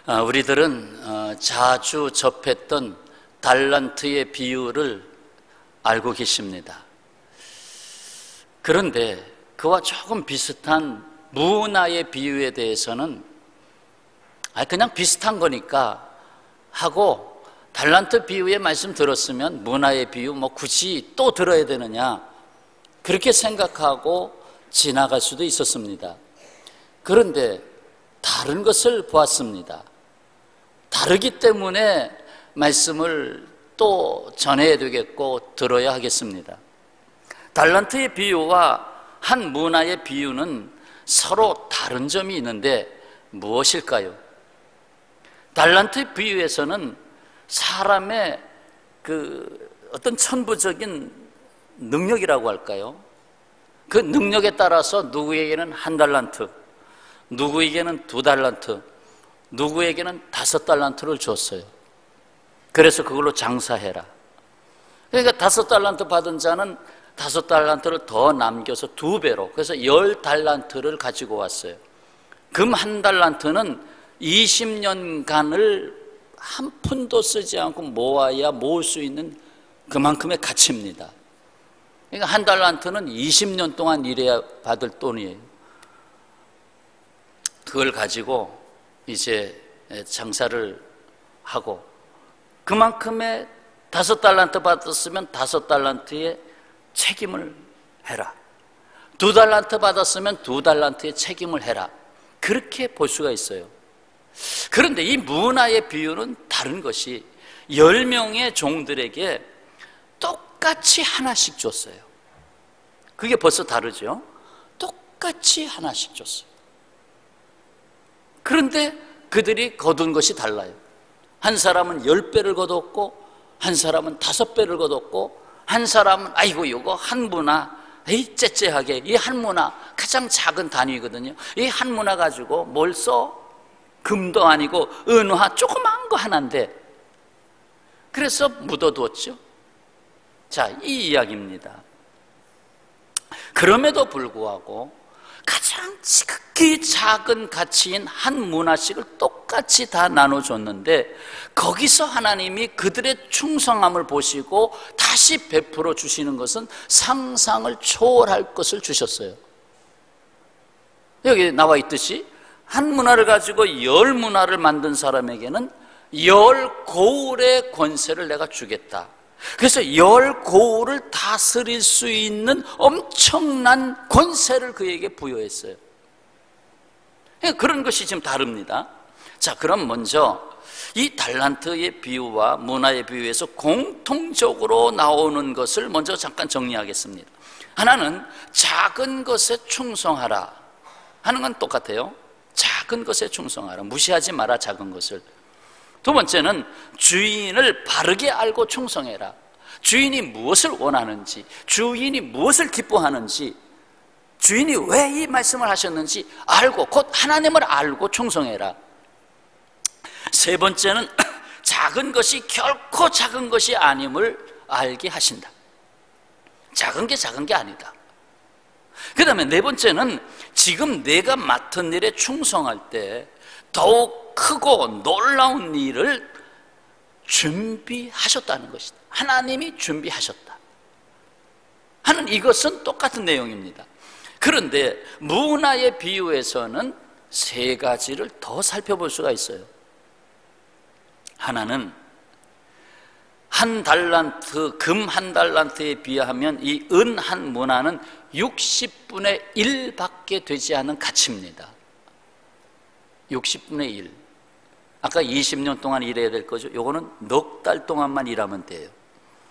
우리들은 자주 접했던 달란트의 비유를 알고 계십니다. 그런데 그와 조금 비슷한 문화의 비유에 대해서는 그냥 비슷한 거니까 하고, 달란트 비유의 말씀 들었으면 문화의 비유 굳이 또 들어야 되느냐, 그렇게 생각하고 지나갈 수도 있었습니다. 그런데 다른 것을 보았습니다. 다르기 때문에 말씀을 또 전해야 되겠고 들어야 하겠습니다. 달란트의 비유와 한 문화의 비유는 서로 다른 점이 있는데 무엇일까요? 달란트 비유에서는 사람의 어떤 천부적인 능력이라고 할까요? 그 능력에 따라서 누구에게는 1달란트, 누구에게는 2달란트, 누구에게는 5달란트를 줬어요. 그래서 그걸로 장사해라. 그러니까 5달란트 받은 자는 5달란트를 더 남겨서 2배로, 그래서 10달란트를 가지고 왔어요. 금 1달란트는 20년간을 한 푼도 쓰지 않고 모아야 모을 수 있는 그만큼의 가치입니다. 그러니까 1달란트는 20년 동안 일해야 받을 돈이에요. 그걸 가지고 이제 장사를 하고, 그만큼의 5달란트 받았으면 5달란트의 책임을 해라. 2달란트 받았으면 2달란트의 책임을 해라. 그렇게 볼 수가 있어요. 그런데 이 문화의 비유는 다른 것이 10명의 종들에게 똑같이 하나씩 줬어요. 그게 벌써 다르죠? 똑같이 하나씩 줬어요. 그런데 그들이 거둔 것이 달라요. 한 사람은 10배를 거뒀고, 한 사람은 5배를 거뒀고, 한 사람은 아이고 이거 한 문화, 째째하게, 이 한 문화 가장 작은 단위거든요. 이 한 문화 가지고 뭘 써? 금도 아니고 은화 조그만 거 하나인데, 그래서 묻어두었죠. 자, 이 이야기입니다. 그럼에도 불구하고 가장 지극히 작은 가치인 한 문화씩을 똑같이 다 나눠줬는데, 거기서 하나님이 그들의 충성함을 보시고 다시 베풀어 주시는 것은 상상을 초월할 것을 주셨어요. 여기 나와 있듯이 한 문화를 가지고 10문화를 만든 사람에게는 10고을의 권세를 내가 주겠다. 그래서 10고을을 다스릴 수 있는 엄청난 권세를 그에게 부여했어요. 그런 것이 지금 다릅니다. 자, 그럼 먼저 이 달란트의 비유와 문화의 비유에서 공통적으로 나오는 것을 먼저 잠깐 정리하겠습니다. 하나는 작은 것에 충성하라 하는 건 똑같아요. 작은 것에 충성하라, 무시하지 마라 작은 것을. 두 번째는 주인을 바르게 알고 충성해라. 주인이 무엇을 원하는지, 주인이 무엇을 기뻐하는지, 주인이 왜 이 말씀을 하셨는지 알고, 곧 하나님을 알고 충성해라. 세 번째는 작은 것이 결코 작은 것이 아님을 알게 하신다. 작은 게 작은 게 아니다. 그 다음에 네 번째는 지금 내가 맡은 일에 충성할 때 더욱 크고 놀라운 일을 준비하셨다는 것이다. 하나님이 준비하셨다 하는, 이것은 똑같은 내용입니다. 그런데 문화의 비유에서는 세 가지를 더 살펴볼 수가 있어요. 하나는 1달란트, 금 1달란트에 비하면 이 은 한 문화는 60분의 1밖에 되지 않은 가치입니다. 60분의 1. 아까 20년 동안 일해야 될 거죠. 요거는 넉 달 동안만 일하면 돼요.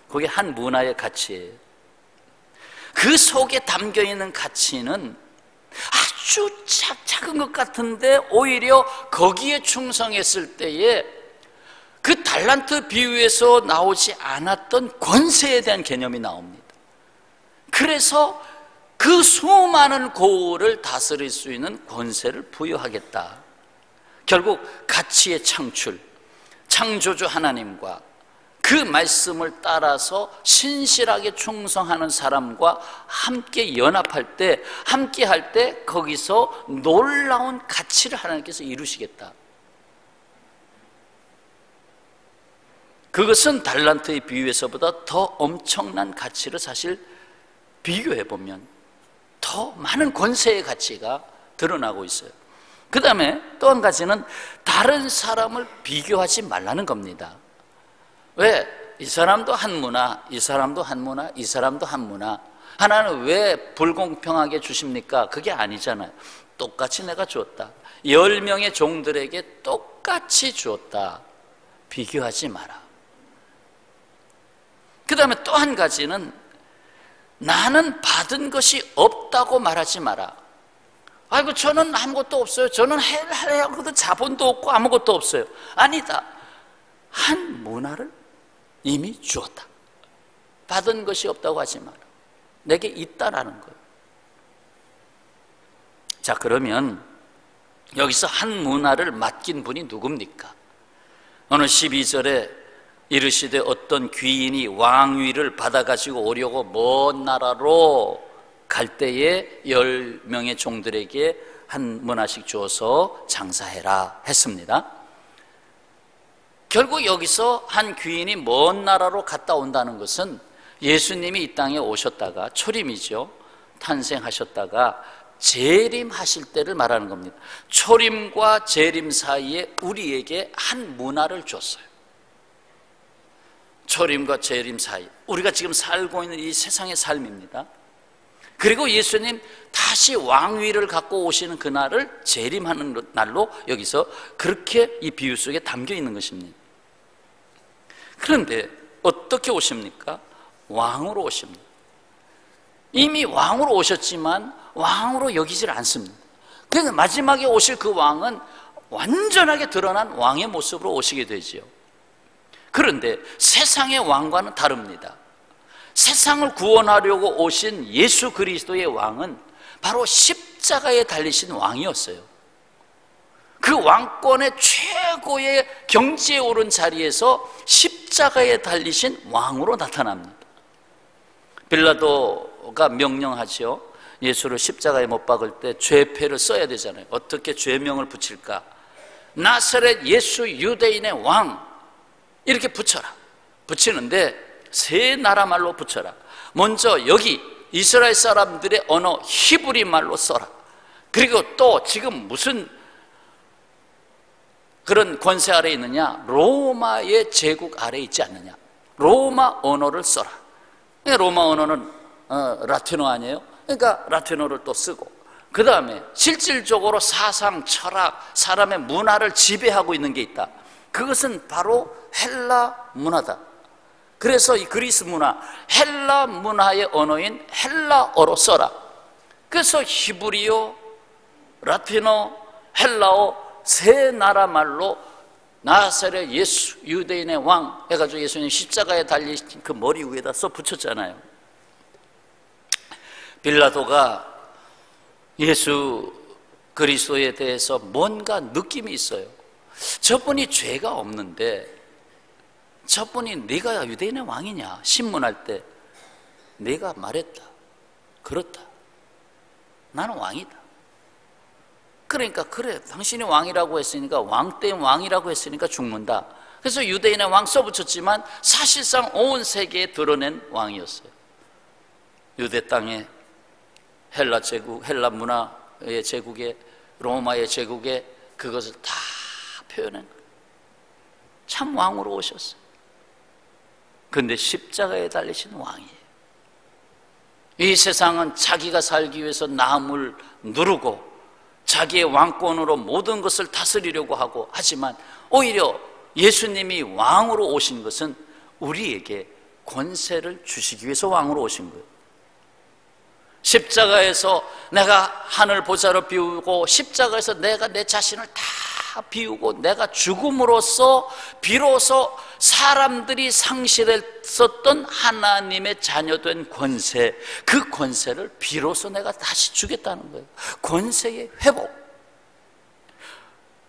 그게 한 문화의 가치예요. 그 속에 담겨있는 가치는 아주 작은 것 같은데, 오히려 거기에 충성했을 때에 그 달란트 비유에서 나오지 않았던 권세에 대한 개념이 나옵니다. 그래서 그 수많은 고을을 다스릴 수 있는 권세를 부여하겠다. 결국 가치의 창출, 창조주 하나님과 그 말씀을 따라서 신실하게 충성하는 사람과 함께 연합할 때, 함께 할 때 거기서 놀라운 가치를 하나님께서 이루시겠다. 그것은 달란트의 비유에서보다 더 엄청난 가치를 사실 비교해 보면 더 많은 권세의 가치가 드러나고 있어요. 그 다음에 또 한 가지는 다른 사람을 비교하지 말라는 겁니다. 왜? 이 사람도 한 문화, 이 사람도 한 문화, 이 사람도 한 문화. 하나는 왜 불공평하게 주십니까? 그게 아니잖아요. 똑같이 내가 주었다. 10명의 종들에게 똑같이 주었다. 비교하지 마라. 그 다음에 또 한 가지는 나는 받은 것이 없다고 말하지 마라. 아이고 저는 아무것도 없어요. 저는 해야 자본도 없고 아무것도 없어요. 아니다. 한 문화를 이미 주었다. 받은 것이 없다고 하지 마라. 내게 있다라는 거예요. 자, 그러면 여기서 한 문화를 맡긴 분이 누굽니까? 오늘 12절에 이르시되 어떤 귀인이 왕위를 받아가지고 오려고 먼 나라로 갈 때에 10명의 종들에게 한 문화씩 주어서 장사해라 했습니다. 결국 여기서 한 귀인이 먼 나라로 갔다 온다는 것은 예수님이 이 땅에 오셨다가 초림이죠. 탄생하셨다가 재림하실 때를 말하는 겁니다. 초림과 재림 사이에 우리에게 한 문화를 줬어요. 초림과 재림 사이, 우리가 지금 살고 있는 이 세상의 삶입니다. 그리고 예수님 다시 왕위를 갖고 오시는 그날을 재림하는 날로 여기서 그렇게 이 비유 속에 담겨 있는 것입니다. 그런데 어떻게 오십니까? 왕으로 오십니다. 이미 왕으로 오셨지만 왕으로 여기질 않습니다. 그래서 마지막에 오실 그 왕은 완전하게 드러난 왕의 모습으로 오시게 되지요. 그런데 세상의 왕과는 다릅니다. 세상을 구원하려고 오신 예수 그리스도의 왕은 바로 십자가에 달리신 왕이었어요. 그 왕권의 최고의 경지에 오른 자리에서 십자가에 달리신 왕으로 나타납니다. 빌라도가 명령하죠. 예수를 십자가에 못 박을 때 죄패를 써야 되잖아요. 어떻게 죄명을 붙일까? 나사렛 예수 유대인의 왕 이렇게 붙여라. 붙이는데 세 나라 말로 붙여라. 먼저 여기 이스라엘 사람들의 언어 히브리 말로 써라. 그리고 또 지금 무슨 그런 권세 아래에 있느냐? 로마의 제국 아래에 있지 않느냐? 로마 언어를 써라. 로마 언어는 라틴어 아니에요? 그러니까 라틴어를 또 쓰고, 그 다음에 실질적으로 사상, 철학, 사람의 문화를 지배하고 있는 게 있다. 그것은 바로 헬라 문화다. 그래서 이 그리스 문화, 헬라 문화의 언어인 헬라어로 써라. 그래서 히브리어, 라틴어, 헬라어 세 나라 말로 나사렛 예수 유대인의 왕 해가지고 예수님 십자가에 달리신 그 머리 위에다 써 붙였잖아요. 빌라도가 예수 그리스도에 대해서 뭔가 느낌이 있어요. 저분이 죄가 없는데, 저분이 네가 유대인의 왕이냐 신문할 때 네가 말했다. 그렇다. 나는 왕이다. 그러니까 그래, 당신이 왕이라고 했으니까 왕 때 왕이라고 했으니까 죽는다. 그래서 유대인의 왕 써붙였지만 사실상 온 세계에 드러낸 왕이었어요. 유대 땅에 헬라 제국, 헬라 문화의 제국에, 로마의 제국에 그것을 다 표현한 거예요. 참 왕으로 오셨어요. 그런데 십자가에 달리신 왕이에요. 이 세상은 자기가 살기 위해서 남을 누르고 자기의 왕권으로 모든 것을 다스리려고 하고, 하지만 오히려 예수님이 왕으로 오신 것은 우리에게 권세를 주시기 위해서 왕으로 오신 거예요. 십자가에서 내가 하늘 보좌로 비우고, 십자가에서 내가 내 자신을 다 비우고 내가 죽음으로써 비로소 사람들이 상실했었던 하나님의 자녀된 권세, 그 권세를 비로소 내가 다시 주겠다는 거예요. 권세의 회복.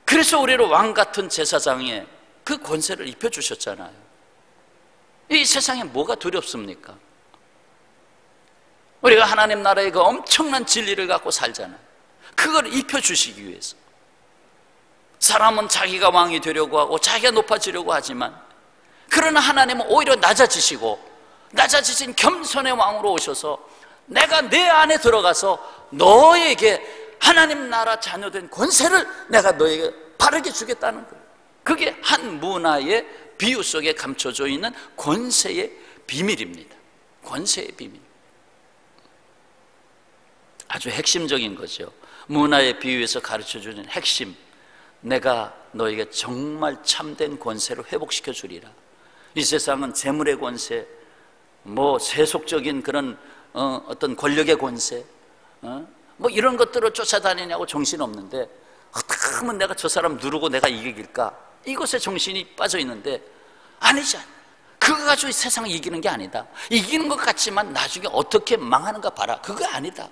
그래서 우리를 왕 같은 제사장에 그 권세를 입혀주셨잖아요. 이 세상에 뭐가 두렵습니까? 우리가 하나님 나라의 그 엄청난 진리를 갖고 살잖아요. 그걸 입혀주시기 위해서. 사람은 자기가 왕이 되려고 하고 자기가 높아지려고 하지만, 그러나 하나님은 오히려 낮아지신 겸손의 왕으로 오셔서 내가 내 안에 들어가서 너에게 하나님 나라 자녀된 권세를 내가 너에게 바르게 주겠다는 거예요. 그게 한 문화의 비유 속에 감춰져 있는 권세의 비밀입니다. 권세의 비밀. 아주 핵심적인 거죠. 문화의 비유에서 가르쳐주는 핵심, 내가 너에게 정말 참된 권세를 회복시켜 주리라. 이 세상은 재물의 권세, 세속적인 그런 어떤 권력의 권세, 이런 것들을 쫓아다니냐고 정신없는데, 어떻게 하면 내가 저 사람 누르고 내가 이길까? 이것에 정신이 빠져 있는데, 아니지 않아. 그거 가지고 세상을 이기는 게 아니다. 이기는 것 같지만 나중에 어떻게 망하는가 봐라. 그거 아니다.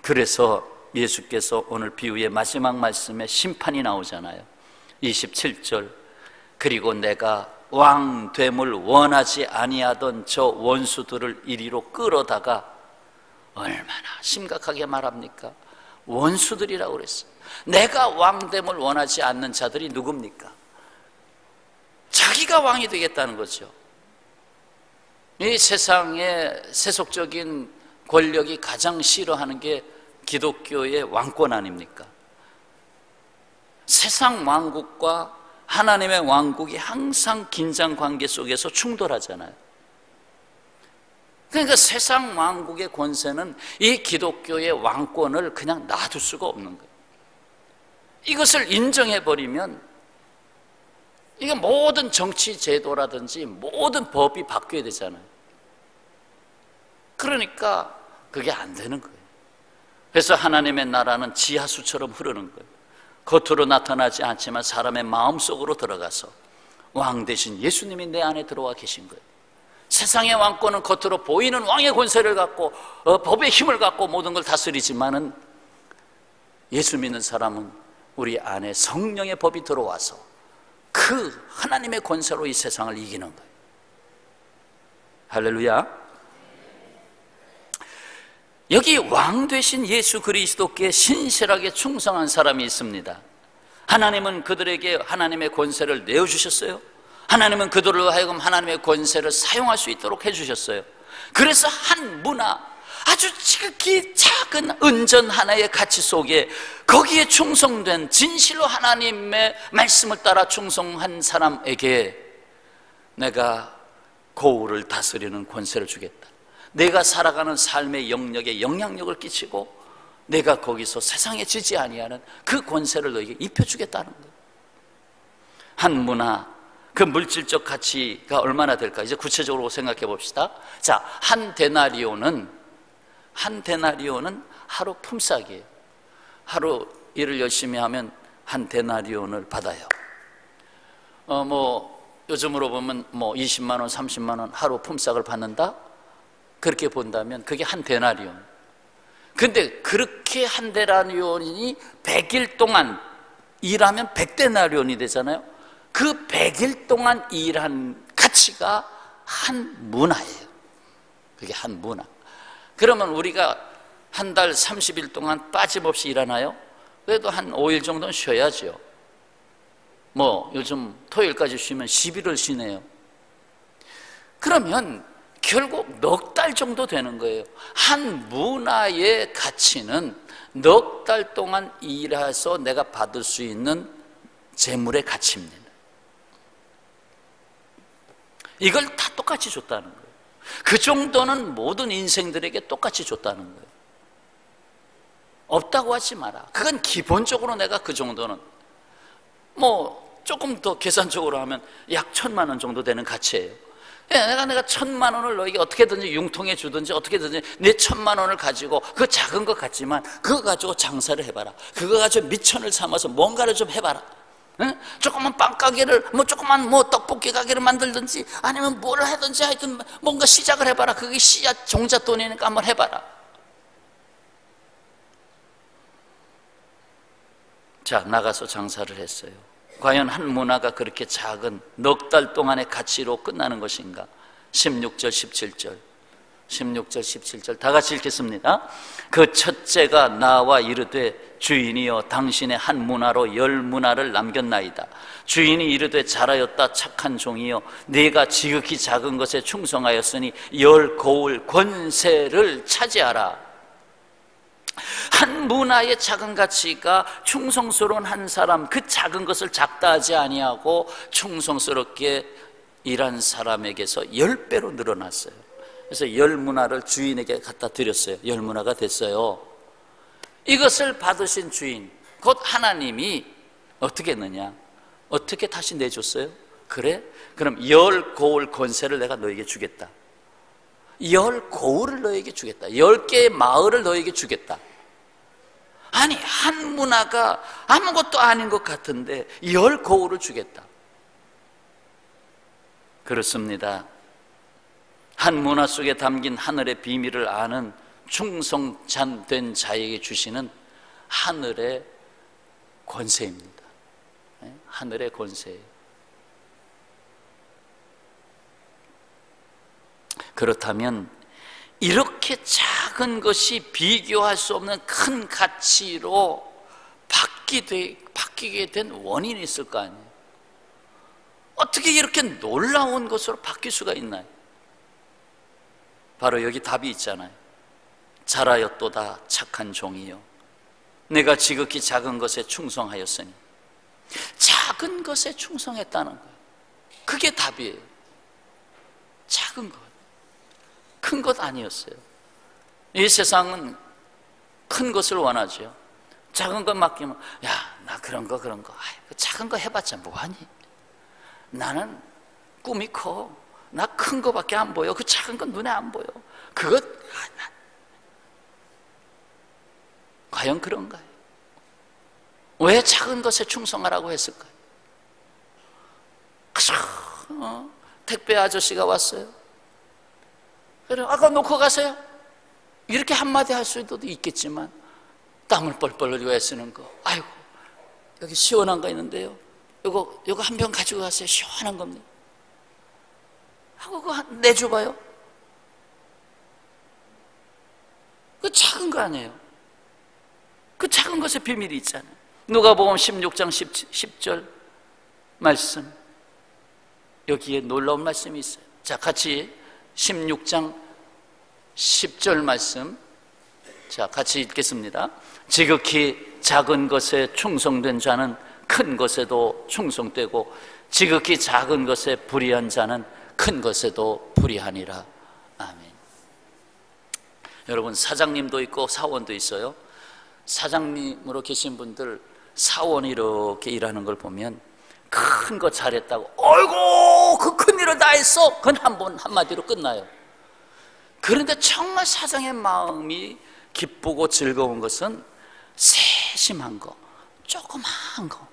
그래서 예수께서 오늘 비유의 마지막 말씀에 심판이 나오잖아요. 27절, 그리고 내가 왕됨을 원하지 아니하던 저 원수들을 이리로 끌어다가, 얼마나 심각하게 말합니까? 원수들이라고 그랬어요. 내가 왕됨을 원하지 않는 자들이 누굽니까? 자기가 왕이 되겠다는 거죠. 이 세상의 세속적인 권력이 가장 싫어하는 게 기독교의 왕권 아닙니까? 세상 왕국과 하나님의 왕국이 항상 긴장 관계 속에서 충돌하잖아요. 그러니까 세상 왕국의 권세는 이 기독교의 왕권을 그냥 놔둘 수가 없는 거예요. 이것을 인정해버리면 이게 모든 정치 제도라든지 모든 법이 바뀌어야 되잖아요. 그러니까 그게 안 되는 거예요. 그래서 하나님의 나라는 지하수처럼 흐르는 거예요. 겉으로 나타나지 않지만 사람의 마음속으로 들어가서 왕 대신 예수님이 내 안에 들어와 계신 거예요. 세상의 왕권은 겉으로 보이는 왕의 권세를 갖고 법의 힘을 갖고 모든 걸 다스리지만은, 예수 믿는 사람은 우리 안에 성령의 법이 들어와서 그 하나님의 권세로 이 세상을 이기는 거예요. 할렐루야. 여기 왕 되신 예수 그리스도께 신실하게 충성한 사람이 있습니다. 하나님은 그들에게 하나님의 권세를 내어주셨어요. 하나님은 그들로 하여금 하나님의 권세를 사용할 수 있도록 해주셨어요. 그래서 한 문화, 아주 지극히 작은 은전 하나의 가치 속에 거기에 충성된, 진실로 하나님의 말씀을 따라 충성한 사람에게 내가 고을을 다스리는 권세를 주겠다. 내가 살아가는 삶의 영역에 영향력을 끼치고 내가 거기서 세상에 지지 아니하는 그 권세를 너에게 입혀주겠다는 거예요. 한 문화, 그 물질적 가치가 얼마나 될까? 이제 구체적으로 생각해 봅시다. 자, 한 데나리오는 하루 품삯이에요. 하루 일을 열심히 하면 한 데나리온을 받아요. 요즘으로 보면 20만 원, 30만 원 하루 품삯을 받는다? 그렇게 본다면 그게 한 데나리온. 근데 그렇게 한 데나리온이 100일 동안 일하면 100데나리온이 되잖아요. 그 100일 동안 일한 가치가 한 문화예요. 그게 한 문화. 그러면 우리가 한 달 30일 동안 빠짐없이 일하나요? 그래도 한 5일 정도는 쉬어야죠. 요즘 토요일까지 쉬면 10일을 쉬네요. 그러면 결국 넉 달 정도 되는 거예요. 한 문화의 가치는 넉 달 동안 일해서 내가 받을 수 있는 재물의 가치입니다. 이걸 다 똑같이 줬다는 거예요. 그 정도는 모든 인생들에게 똑같이 줬다는 거예요. 없다고 하지 마라. 그건 기본적으로 내가 그 정도는 조금 더 계산적으로 하면 약 1,000만 원 정도 되는 가치예요. 내가 1,000만 원을 너에게 어떻게든지 융통해 주든지 어떻게든지 내 1,000만 원을 가지고, 그 작은 것 같지만 그거 가지고 장사를 해봐라. 그거 가지고 미천을 삼아서 뭔가를 좀 해봐라. 조그만 빵가게를 조그만 떡볶이 가게를 만들든지 아니면 뭘 하든지 하여튼 뭔가 시작을 해봐라. 그게 씨앗 종잣돈이니까 한번 해봐라. 자, 나가서 장사를 했어요. 과연 한 문화가 그렇게 작은 넉 달 동안의 가치로 끝나는 것인가? 16절 17절 다 같이 읽겠습니다. 그 첫째가 나와 이르되 주인이여 당신의 한 문화로 10문화를 남겼나이다. 주인이 이르되 잘하였다 착한 종이여 네가 지극히 작은 것에 충성하였으니 10 고을 권세를 차지하라. 한 문화의 작은 가치가 충성스러운 한 사람, 그 작은 것을 작다 하지 아니하고 충성스럽게 일한 사람에게서 10배로 늘어났어요. 그래서 10문화를 주인에게 갖다 드렸어요. 10문화가 됐어요. 이것을 받으신 주인, 곧 하나님이 어떻게 했느냐? 어떻게 다시 내줬어요? 그래? 그럼 10 고을 권세를 내가 너에게 주겠다. 10 고을을 너에게 주겠다. 10개의 마을을 너에게 주겠다. 아니, 한 문화가 아무것도 아닌 것 같은데 10 고을을 주겠다. 그렇습니다. 한 문화 속에 담긴 하늘의 비밀을 아는 충성된 자에게 주시는 하늘의 권세입니다. 하늘의 권세. 그렇다면 이렇게 작은 것이 비교할 수 없는 큰 가치로 바뀌게 된 원인이 있을 거 아니에요. 어떻게 이렇게 놀라운 것으로 바뀔 수가 있나요? 바로 여기 답이 있잖아요. 잘하였도다 착한 종이여 내가 지극히 작은 것에 충성하였으니. 작은 것에 충성했다는 거예요. 그게 답이에요. 작은 것, 큰 것 아니었어요. 이 세상은 큰 것을 원하죠. 작은 것 맡기면 야, 나 그런 거 작은 거 해봤자 뭐하니? 나는 꿈이 커. 나 큰 거밖에 안 보여. 그 작은 건 눈에 안 보여. 그것 과연 그런가요? 왜 작은 것에 충성하라고 했을까요? 택배 아저씨가 왔어요. 그래, 아까 놓고 가세요. 이렇게 한마디 할 수도 있겠지만 땀을 뻘뻘 흘리고 애쓰는 거. 아이고, 여기 시원한 거 있는데요. 요거 한 병 가지고 가세요. 시원한 겁니다. 하고 그거 내줘봐요. 그 작은 거 아니에요. 그 작은 것의 비밀이 있잖아요. 누가복음 16장 10절 말씀, 여기에 놀라운 말씀이 있어요. 자, 같이 16장 10절 말씀, 자, 같이 읽겠습니다. 지극히 작은 것에 충성된 자는 큰 것에도 충성되고 지극히 작은 것에 불의한 자는 큰 것에도 불의하니라. 아멘. 여러분, 사장님도 있고 사원도 있어요. 사장님으로 계신 분들, 사원이 이렇게 일하는 걸 보면 큰 거 잘했다고 어이구 그 큰 일을 다 했어, 그건 한마디로 끝나요. 그런데 정말 사장의 마음이 기쁘고 즐거운 것은 세심한 거, 조그마한 거,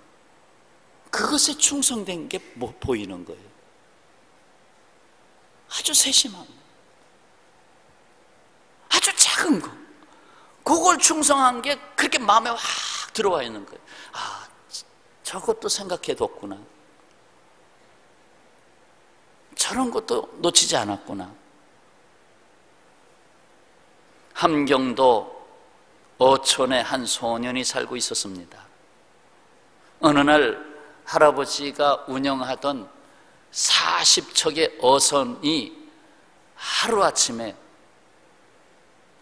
그것에 충성된 게 보이는 거예요. 아주 세심한 거, 아주 작은 거, 그걸 충성한 게 그렇게 마음에 확 들어와 있는 거예요. 아, 저것도 생각해뒀구나. 저런 것도 놓치지 않았구나. 함경도 어촌에 한 소년이 살고 있었습니다. 어느 날 할아버지가 운영하던 40척의 어선이 하루아침에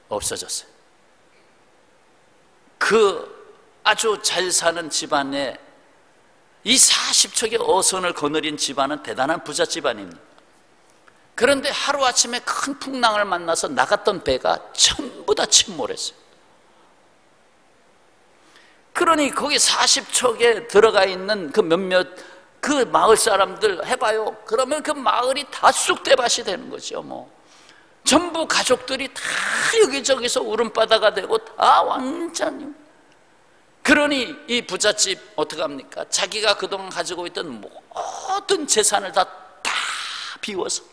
없어졌어요. 그 아주 잘 사는 집안에 이 40척의 어선을 거느린 집안은 대단한 부자 집안입니다. 그런데 하루아침에 큰 풍랑을 만나서 나갔던 배가 전부 다 침몰했어요. 그러니 거기 40척에 들어가 있는 그 그 마을 사람들 해봐요. 그러면 그 마을이 다 쑥대밭이 되는 거죠. 뭐 전부 가족들이 다 여기저기서 울음바다가 되고 다 완전히. 그러니 이 부잣집 어떡합니까? 자기가 그동안 가지고 있던 모든 재산을 다 비워서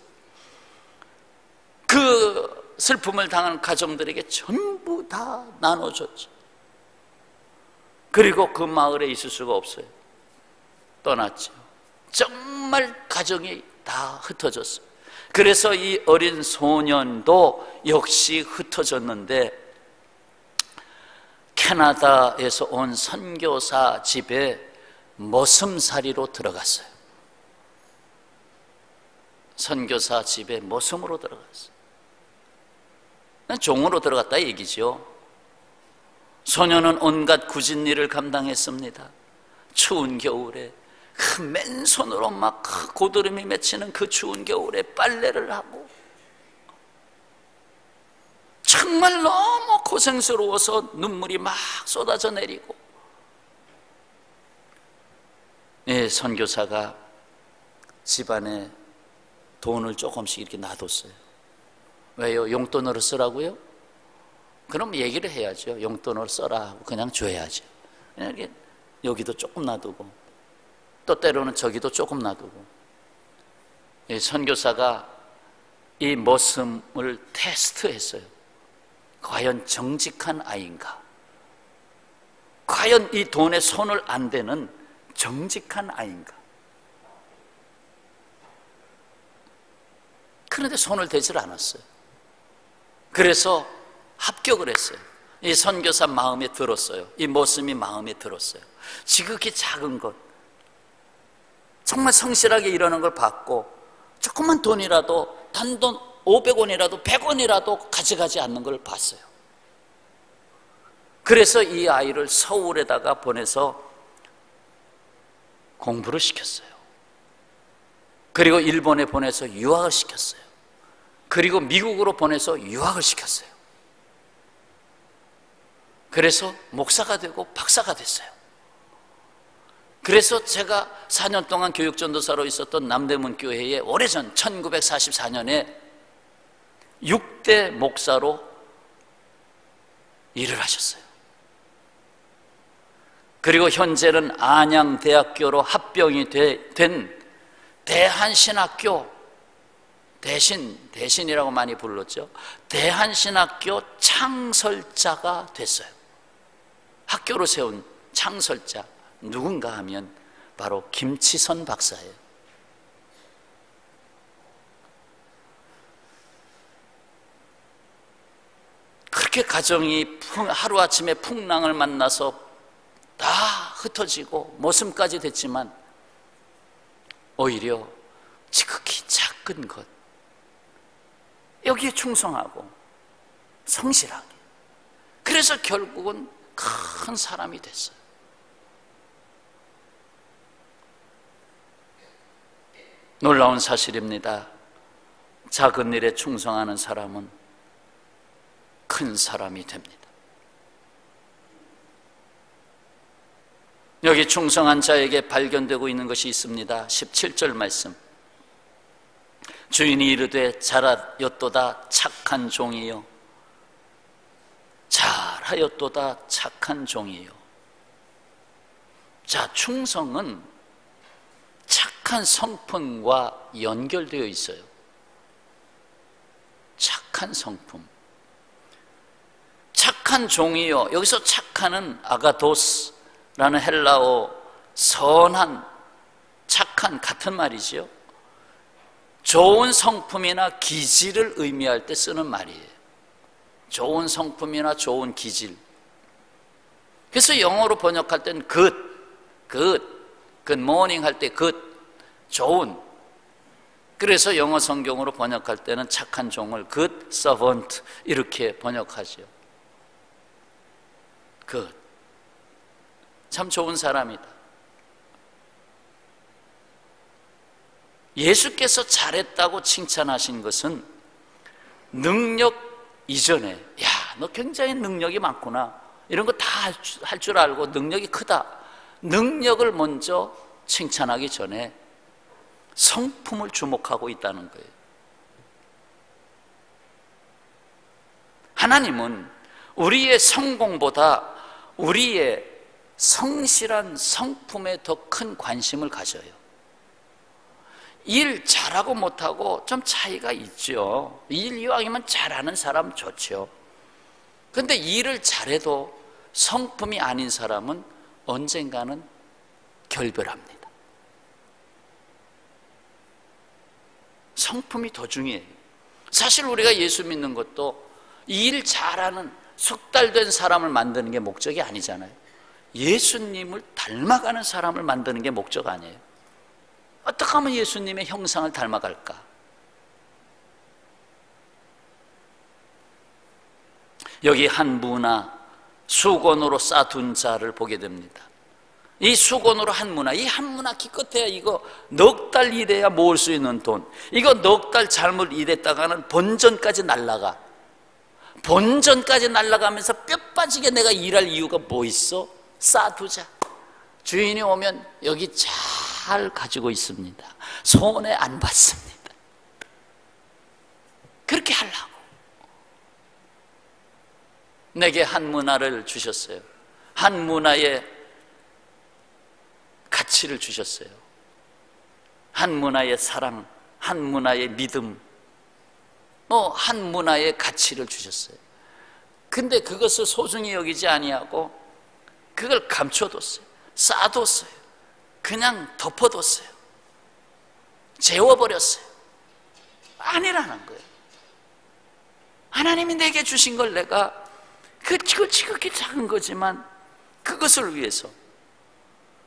그 슬픔을 당한 가정들에게 전부 다 나눠줬죠. 그리고 그 마을에 있을 수가 없어요. 떠났죠. 정말 가정이 다 흩어졌어요. 그래서 이 어린 소년도 역시 흩어졌는데 캐나다에서 온 선교사 집에 머슴살이로 들어갔어요. 선교사 집에 머슴으로 들어갔어요. 종으로 들어갔다 얘기죠. 소녀는 온갖 굳은 일을 감당했습니다. 추운 겨울에 그 맨손으로 막 고드름이 맺히는 그 추운 겨울에 빨래를 하고 정말 너무 고생스러워서 눈물이 막 쏟아져 내리고, 선교사가 집안에 돈을 조금씩 이렇게 놔뒀어요. 왜요? 용돈으로 쓰라고요? 그럼 얘기를 해야죠. 용돈으로 써라 하고 그냥 줘야죠. 그냥 이렇게 여기도 조금 놔두고 또 때로는 저기도 조금 놔두고. 선교사가 이 머슴을 테스트했어요. 과연 정직한 아이인가? 과연 이 돈에 손을 안 대는 정직한 아이인가? 그런데 손을 대질 않았어요. 그래서 합격을 했어요. 이 선교사 마음에 들었어요. 이 머슴이 마음에 들었어요. 지극히 작은 것, 정말 성실하게 일하는 걸 받고 조그만 돈이라도, 단돈 500원이라도 100원이라도 가져가지 않는 걸 봤어요. 그래서 이 아이를 서울에다가 보내서 공부를 시켰어요. 그리고 일본에 보내서 유학을 시켰어요. 그리고 미국으로 보내서 유학을 시켰어요. 그래서 목사가 되고 박사가 됐어요. 그래서 제가 4년 동안 교육전도사로 있었던 남대문 교회에 오래전 1944년에 6대 목사로 일을 하셨어요. 그리고 현재는 안양대학교로 합병이 된 대한신학교, 대신이라고 많이 불렀죠. 대한신학교 창설자가 됐어요. 학교로 세운 창설자 누군가 하면 바로 김치선 박사예요. 그렇게 가정이 하루아침에 풍랑을 만나서 다 흩어지고 모습까지 됐지만 오히려 지극히 작은 것, 여기에 충성하고 성실하게, 그래서 결국은 큰 사람이 됐어요. 놀라운 사실입니다. 작은 일에 충성하는 사람은 큰 사람이 됩니다. 여기 충성한 자에게 발견되고 있는 것이 있습니다. 17절 말씀. 주인이 이르되 잘하였도다 착한 종이요, 잘하였도다 착한 종이요. 자, 충성은 착한 성품과 연결되어 있어요. 착한 성품, 착한 종이요. 여기서 착한은 아가도스라는 헬라어 선한, 착한 같은 말이지요. 좋은 성품이나 기질을 의미할 때 쓰는 말이에요. 좋은 성품이나 좋은 기질. 그래서 영어로 번역할 때는 good morning 할 때 good, 좋은. 그래서 영어 성경으로 번역할 때는 착한 종을 good servant 이렇게 번역하죠. good, 참 좋은 사람이다. 예수께서 잘했다고 칭찬하신 것은 능력 이전에, 야, 너 굉장히 능력이 많구나, 이런 거 다 할 줄 알고 능력이 크다, 능력을 먼저 칭찬하기 전에 성품을 주목하고 있다는 거예요. 하나님은 우리의 성공보다 우리의 성실한 성품에 더 큰 관심을 가져요. 일 잘하고 못하고 좀 차이가 있죠. 일 이왕이면 잘하는 사람 좋죠. 그런데 일을 잘해도 성품이 아닌 사람은 언젠가는 결별합니다. 성품이 더 중요해요. 사실 우리가 예수 믿는 것도 일 잘하는, 숙달된 사람을 만드는 게 목적이 아니잖아요. 예수님을 닮아가는 사람을 만드는 게 목적 아니에요. 어떻게 하면 예수님의 형상을 닮아갈까? 여기 한 문화, 수건으로 싸둔 자를 보게 됩니다. 이 수건으로 한 문화, 이 한 문화 기껏해야 이거 넉 달 일해야 모을 수 있는 돈, 이거 넉 달 잘못 일했다가는 본전까지 날라가. 본전까지 날라가면서 뼈 빠지게 내가 일할 이유가 뭐 있어? 싸두자. 주인이 오면 여기 잘 가지고 있습니다. 손해 안 받습니다. 그렇게 하려고 내게 한 문화를 주셨어요. 한 문화의 가치를 주셨어요. 한 문화의 사랑, 한 문화의 믿음, 한 문화의 가치를 주셨어요. 근데 그것을 소중히 여기지 아니하고 그걸 감춰뒀어요. 쌓아뒀어요. 그냥 덮어뒀어요. 재워버렸어요. 아니라는 거예요. 하나님이 내게 주신 걸 내가 지극히 작은 거지만 그것을 위해서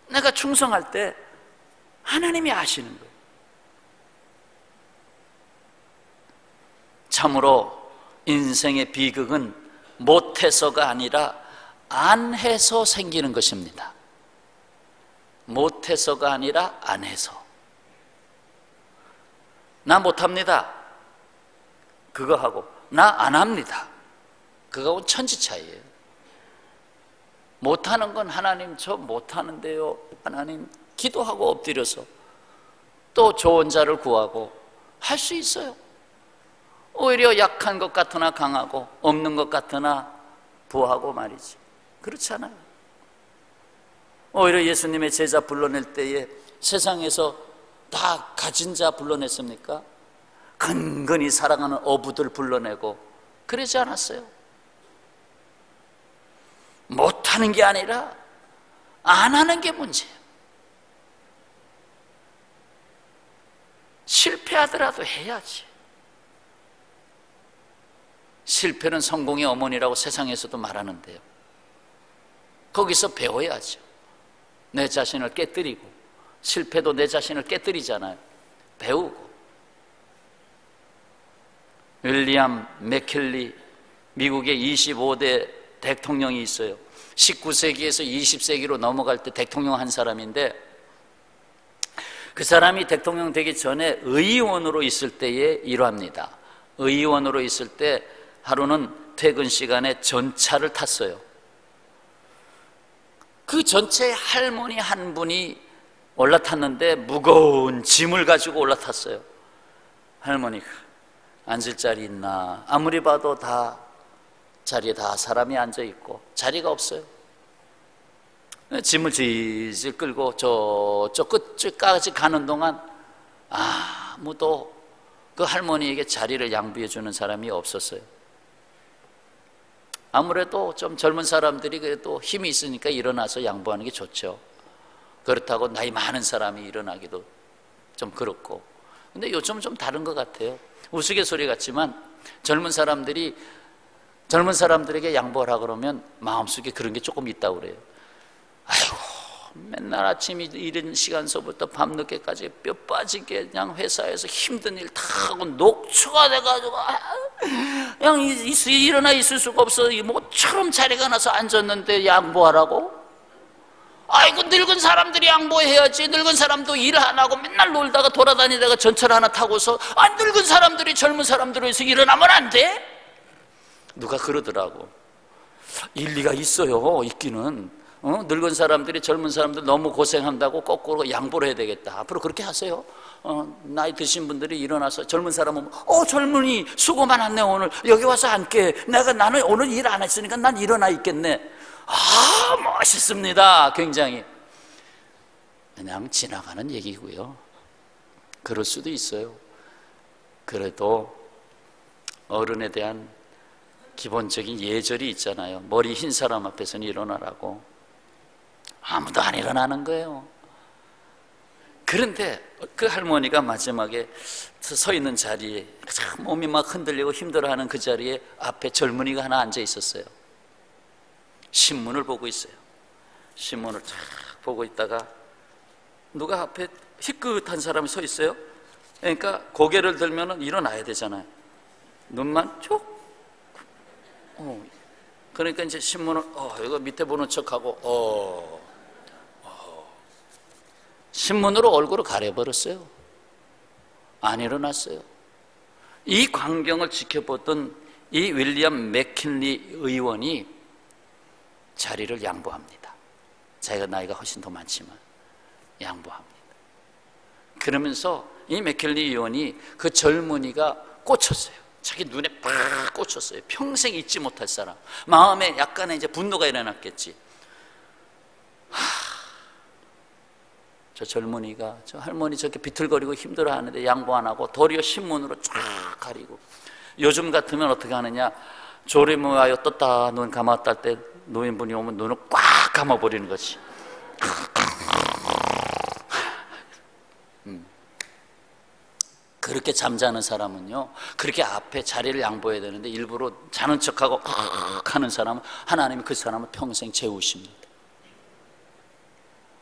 내가 충성할 때 하나님이 아시는 거예요. 참으로 인생의 비극은 못해서가 아니라 안 해서 생기는 것입니다. 못해서가 아니라 안 해서. 나 못합니다. 그거 하고 나 안 합니다. 그거하고 천지 차이예요. 못하는 건 하나님 저 못하는데요. 하나님 기도하고 엎드려서 또 좋은 자를 구하고 할 수 있어요. 오히려 약한 것 같으나 강하고 없는 것 같으나 부하고 말이지. 그렇잖아요. 오히려 예수님의 제자 불러낼 때에 세상에서 다 가진 자 불러냈습니까? 근근히 사랑하는 어부들 불러내고 그러지 않았어요. 못하는 게 아니라 안 하는 게 문제예요. 실패하더라도 해야지. 실패는 성공의 어머니라고 세상에서도 말하는데요, 거기서 배워야죠. 내 자신을 깨뜨리고, 실패도 내 자신을 깨뜨리잖아요. 배우고. 윌리엄 맥켈리, 미국의 25대 대통령이 있어요. 19세기에서 20세기로 넘어갈 때 대통령 한 사람인데, 그 사람이 대통령 되기 전에 의원으로 있을 때의 일화입니다. 의원으로 있을 때 하루는 퇴근 시간에 전차를 탔어요. 그 전차에 할머니 한 분이 올라탔는데 무거운 짐을 가지고 올라탔어요. 할머니가 앉을 자리 있나? 아무리 봐도 다 자리에 다 사람이 앉아 있고 자리가 없어요. 짐을 질질 끌고 저쪽 끝까지 가는 동안 아무도 그 할머니에게 자리를 양보해 주는 사람이 없었어요. 아무래도 좀 젊은 사람들이 그래도 힘이 있으니까 일어나서 양보하는 게 좋죠. 그렇다고 나이 많은 사람이 일어나기도 좀 그렇고. 근데 요즘은 좀 다른 것 같아요. 우스갯소리 같지만 젊은 사람들에게 양보하라 그러면 마음속에 그런 게 조금 있다고 그래요. 아이고, 맨날 아침 이른 시간서부터 밤늦게까지 뼈 빠지게 그냥 회사에서 힘든 일 다 하고 녹초가 돼가지고 그냥 일어나 있을 수가 없어. 모처럼 자리가 나서 앉았는데 양보하라고? 아이고, 늙은 사람들이 양보해야지. 늙은 사람도 일 안 하고 맨날 놀다가 돌아다니다가 전철 하나 타고서 늙은 사람들이 젊은 사람들을 위해서 일어나면 안 돼? 누가 그러더라고. 일리가 있어요. 있기는. 늙은 사람들이 젊은 사람들 너무 고생한다고 거꾸로 양보를 해야 되겠다. 앞으로 그렇게 하세요. 나이 드신 분들이 일어나서 젊은 사람은 젊은이 수고 많았네. 오늘 여기 와서 앉게. 나는 오늘 일 안 했으니까 난 일어나 있겠네. 멋있습니다. 굉장히. 그냥 지나가는 얘기고요. 그럴 수도 있어요. 그래도 어른에 대한 기본적인 예절이 있잖아요. 머리 흰 사람 앞에서는 일어나라고. 아무도 안 일어나는 거예요. 그런데 그 할머니가 마지막에 서 있는 자리에 참 몸이 막 흔들리고 힘들어하는 그 자리에 앞에 젊은이가 하나 앉아 있었어요. 신문을 보고 있어요. 신문을 쫙 보고 있다가 누가 앞에 희끗한 사람이 서 있어요. 그러니까 고개를 들면 일어나야 되잖아요. 눈만 쭉. 그러니까 이제 신문을 이거 밑에 보는 척하고 신문으로 얼굴을 가려버렸어요. 안 일어났어요. 이 광경을 지켜보던 이 윌리엄 맥킨리 의원이 자리를 양보합니다. 자기가 나이가 훨씬 더 많지만 양보합니다. 그러면서 이 맥킨리 의원이 그 젊은이가 꽂혔어요. 자기 눈에 팍 꽂혔어요. 평생 잊지 못할 사람. 마음에 약간의 이제 분노가 일어났겠지. 저 젊은이가 저 할머니 저렇게 비틀거리고 힘들어하는데 양보 안 하고 도리어 신문으로 쫙 가리고, 요즘 같으면 어떻게 하느냐, 조리모하여 떴다 눈 감았다 할 때 노인분이 오면 눈을 꽉 감아버리는 거지. 그렇게 잠자는 사람은요, 그렇게 앞에 자리를 양보해야 되는데 일부러 자는 척하고 하는 사람은 하나님이 그 사람을 평생 재우십니다.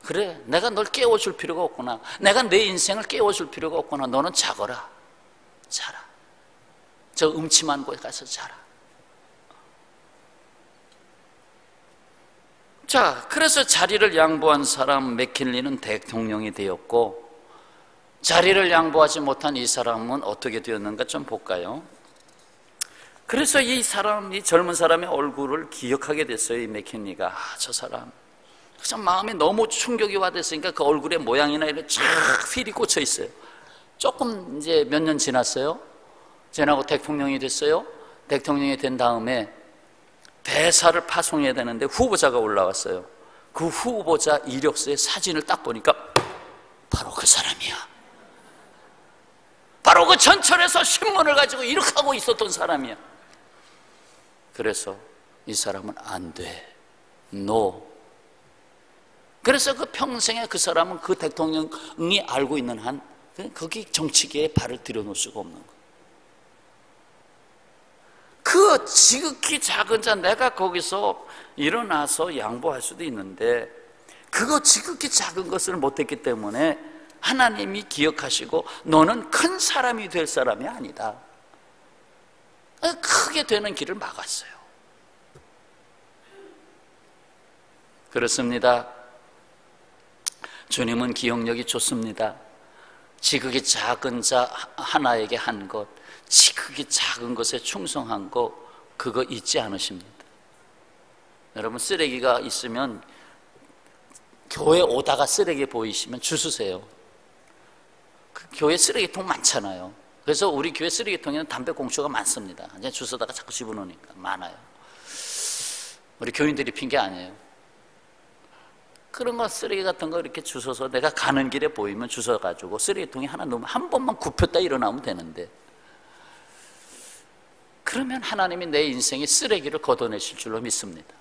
그래, 내가 널 깨워줄 필요가 없구나, 내가 내 인생을 깨워줄 필요가 없구나, 너는 자거라, 자라, 저 음침한 곳에 가서 자라. 자, 그래서 자리를 양보한 사람 맥킨리는 대통령이 되었고, 자리를 양보하지 못한 이 사람은 어떻게 되었는가 좀 볼까요? 그래서 이 사람, 이 젊은 사람의 얼굴을 기억하게 됐어요. 이 맥킨리가. 저 사람 참 마음에 너무 충격이 와댔으니까 그 얼굴의 모양이나 이런 쫙 휠이 꽂혀 있어요. 조금 이제 몇 년 지났어요. 지나고 대통령이 됐어요. 대통령이 된 다음에 대사를 파송해야 되는데 후보자가 올라왔어요. 그 후보자 이력서에 사진을 딱 보니까 바로 그 사람이야. 바로 그 전철에서 신문을 가지고 이렇게 하고 있었던 사람이야. 그래서 이 사람은 안 돼, NO. 그래서 그 평생에 그 사람은 그 대통령이 알고 있는 한 거기 정치계에 발을 들여놓을 수가 없는 거야. 그 지극히 작은 자, 내가 거기서 일어나서 양보할 수도 있는데 그거 지극히 작은 것을 못했기 때문에 하나님이 기억하시고 너는 큰 사람이 될 사람이 아니다, 크게 되는 길을 막았어요. 그렇습니다. 주님은 기억력이 좋습니다. 지극히 작은 자 하나에게 한 것, 지극히 작은 것에 충성한 것, 그거 잊지 않으십니다. 여러분, 쓰레기가 있으면 교회 오다가 쓰레기 보이시면 주스세요. 그 교회 쓰레기통 많잖아요. 그래서 우리 교회 쓰레기통에는 담배 꽁초가 많습니다. 이제 주워다가 자꾸 집어넣으니까 많아요. 우리 교인들이 핀 게 아니에요. 그런 거 쓰레기 같은 거 이렇게 주워서 내가 가는 길에 보이면 주워가지고 쓰레기통에 하나 넣으면 한 번만 굽혔다 일어나면 되는데, 그러면 하나님이 내 인생의 쓰레기를 걷어내실 줄로 믿습니다.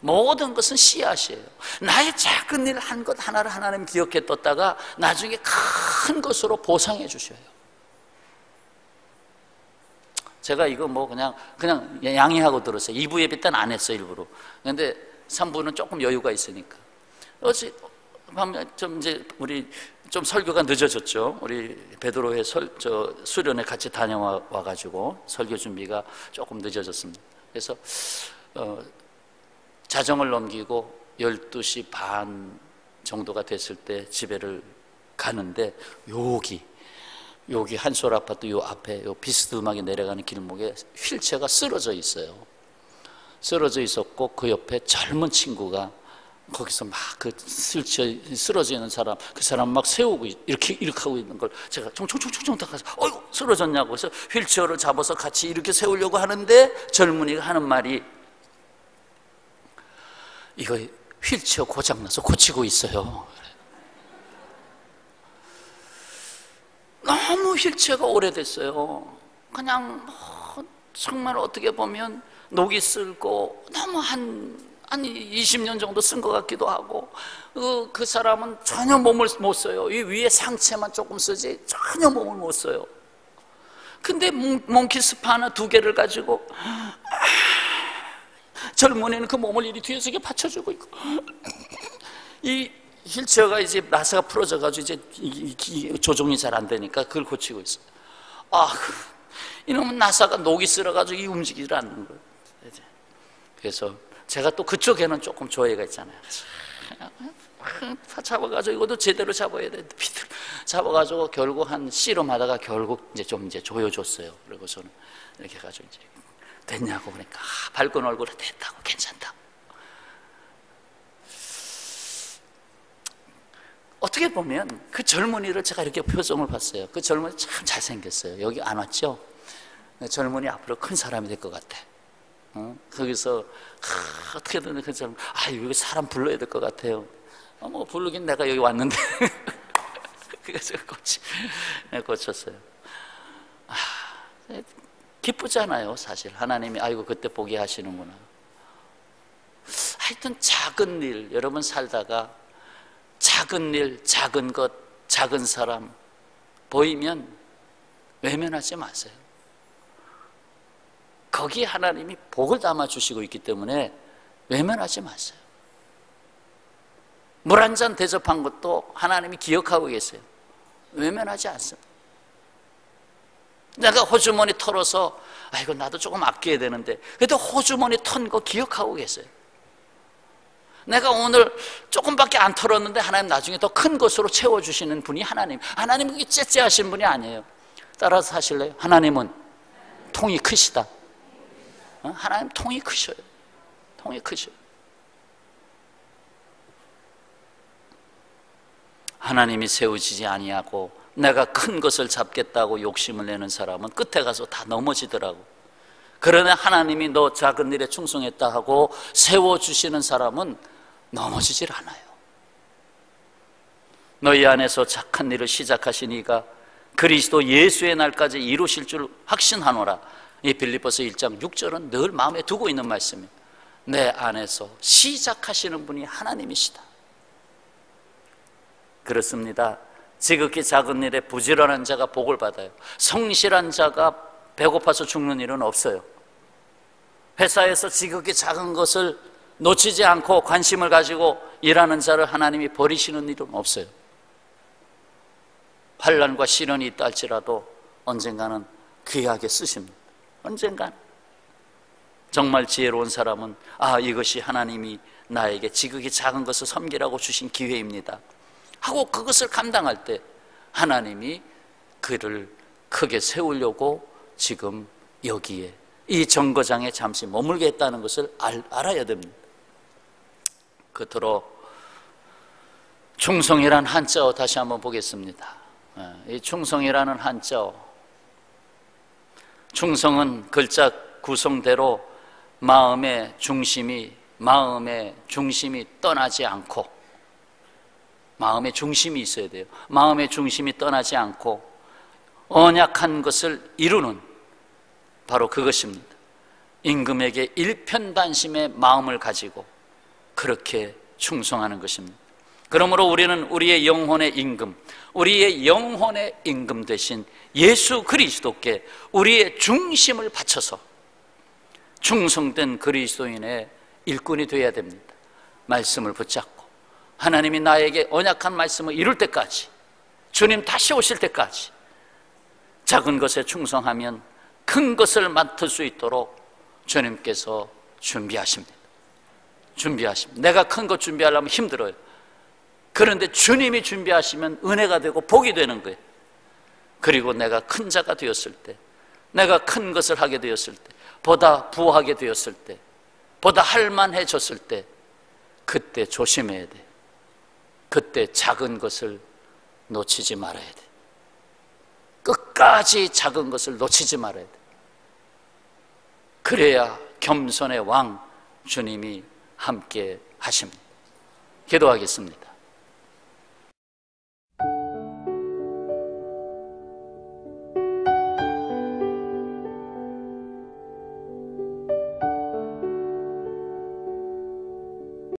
모든 것은 씨앗이에요. 나의 작은 일 한 것 하나를 하나님 기억해 뒀다가 나중에 큰 것으로 보상해 주셔요. 제가 이거 뭐 그냥 양해하고 들었어요. 2부 예배 때는 안 했어요, 일부러. 근데 3부는 조금 여유가 있으니까. 어제 좀 이제 우리 좀 설교가 늦어졌죠. 우리 베드로회 수련회 같이 다녀와 가지고 설교 준비가 조금 늦어졌습니다. 그래서 자정을 넘기고 12시 반 정도가 됐을 때 집에를 가는데 여기 한솔 아파트 요 앞에 요 비스듬하게 내려가는 길목에 휠체어가 쓰러져 있어요. 쓰러져 있었고 그 옆에 젊은 친구가 거기서 막 그 쓰러져 있는 사람, 그 사람 막 세우고 이렇게 하고 있는 걸 제가 총총총총 가서 어이구 쓰러졌냐고 해서 휠체어를 잡아서 같이 이렇게 세우려고 하는데 젊은이가 하는 말이, 이거 휠체어 고장나서 고치고 있어요. 너무 휠체어가 오래됐어요. 그냥 정말 어떻게 보면 녹이 슬고 너무 한 20년 정도 쓴 것 같기도 하고, 그 사람은 전혀 몸을 못 써요. 이 위에 상체만 조금 쓰지 전혀 몸을 못 써요. 근데 몽키 스파 하나 2개를 가지고 젊은이는 그 몸을 이리 뒤에서 이렇게 받쳐주고 있고, 이 휠체어가 이제 나사가 풀어져가지고 이제 조종이 잘 안 되니까 그걸 고치고 있어요. 이놈은 나사가 녹이 쓸어가지고 이 움직이질 않는 거예요. 그래서 제가 또 그쪽에는 조금 조예가 있잖아요. 잡아가지고 이것도 제대로 잡아야 돼. 비틀 잡아가지고 결국 한 씨름하다가 결국 이제 조여줬어요. 그리고 저는 이렇게 해가지고 이제 됐냐고 그러니까 밝은 얼굴에 됐다고, 괜찮다고. 어떻게 보면 그 젊은이를 제가 이렇게 표정을 봤어요. 그 젊은이 참 잘생겼어요. 여기 안 왔죠? 젊은이 앞으로 큰 사람이 될 것 같아. 거기서 어떻게든 그 젊은이, 이거 사람 불러야 될 것 같아요. 뭐 부르긴 내가 여기 왔는데 그래서 고쳤어요. 기쁘잖아요. 사실 하나님이 아이고 그때 보게 하시는구나. 하여튼 작은 일, 여러분 살다가 작은 일, 작은 것, 작은 사람 보이면 외면하지 마세요. 거기에 하나님이 복을 담아주시고 있기 때문에 외면하지 마세요. 물 한 잔 대접한 것도 하나님이 기억하고 계세요. 외면하지 않습니다. 내가 호주머니 털어서 이거 나도 조금 아껴야 되는데 그래도 호주머니 턴 거 기억하고 계세요. 내가 오늘 조금밖에 안 털었는데 하나님 나중에 더 큰 것으로 채워주시는 분이 하나님. 하나님 그게 째째하신 분이 아니에요. 따라서 하실래요? 하나님은 통이 크시다. 하나님 통이 크셔요. 통이 크셔요. 하나님이 세우지지 아니하고 내가 큰 것을 잡겠다고 욕심을 내는 사람은 끝에 가서 다 넘어지더라고. 그러나 하나님이 너 작은 일에 충성했다 하고 세워주시는 사람은 넘어지질 않아요. 너희 안에서 착한 일을 시작하신 이가 그리스도 예수의 날까지 이루실 줄 확신하노라. 이 빌립보서 1장 6절은 늘 마음에 두고 있는 말씀이에요. 내 안에서 시작하시는 분이 하나님이시다. 그렇습니다. 지극히 작은 일에 부지런한 자가 복을 받아요. 성실한 자가 배고파서 죽는 일은 없어요. 회사에서 지극히 작은 것을 놓치지 않고 관심을 가지고 일하는 자를 하나님이 버리시는 일은 없어요. 환난과 시련이 있다 할지라도 언젠가는 귀하게 쓰십니다. 언젠가는. 정말 지혜로운 사람은 이것이 하나님이 나에게 지극히 작은 것을 섬기라고 주신 기회입니다 하고 그것을 감당할 때 하나님이 그를 크게 세우려고 지금 여기에 이 정거장에 잠시 머물게 했다는 것을 알아야 됩니다. 끝으로 충성이란 한자어 다시 한번 보겠습니다. 이 충성이라는 한자어, 충성은 글자 구성대로 마음의 중심이 떠나지 않고, 마음의 중심이 있어야 돼요. 마음의 중심이 떠나지 않고 언약한 것을 이루는 바로 그것입니다. 임금에게 일편단심의 마음을 가지고 그렇게 충성하는 것입니다. 그러므로 우리는 우리의 영혼의 임금 대신 예수 그리스도께 우리의 중심을 바쳐서 충성된 그리스도인의 일꾼이 되어야 됩니다. 말씀을 붙잡고 하나님이 나에게 언약한 말씀을 이룰 때까지, 주님 다시 오실 때까지 작은 것에 충성하면 큰 것을 맡을 수 있도록 주님께서 준비하십니다. 내가 큰 것 준비하려면 힘들어요. 그런데 주님이 준비하시면 은혜가 되고 복이 되는 거예요. 그리고 내가 큰 자가 되었을 때, 내가 큰 것을 하게 되었을 때, 보다 부하게 되었을 때, 보다 할만해졌을 때, 그때 조심해야 돼. 그때 작은 것을 놓치지 말아야 돼. 끝까지 작은 것을 놓치지 말아야 돼. 그래야 겸손의 왕 주님이 함께 하십니다. 기도하겠습니다.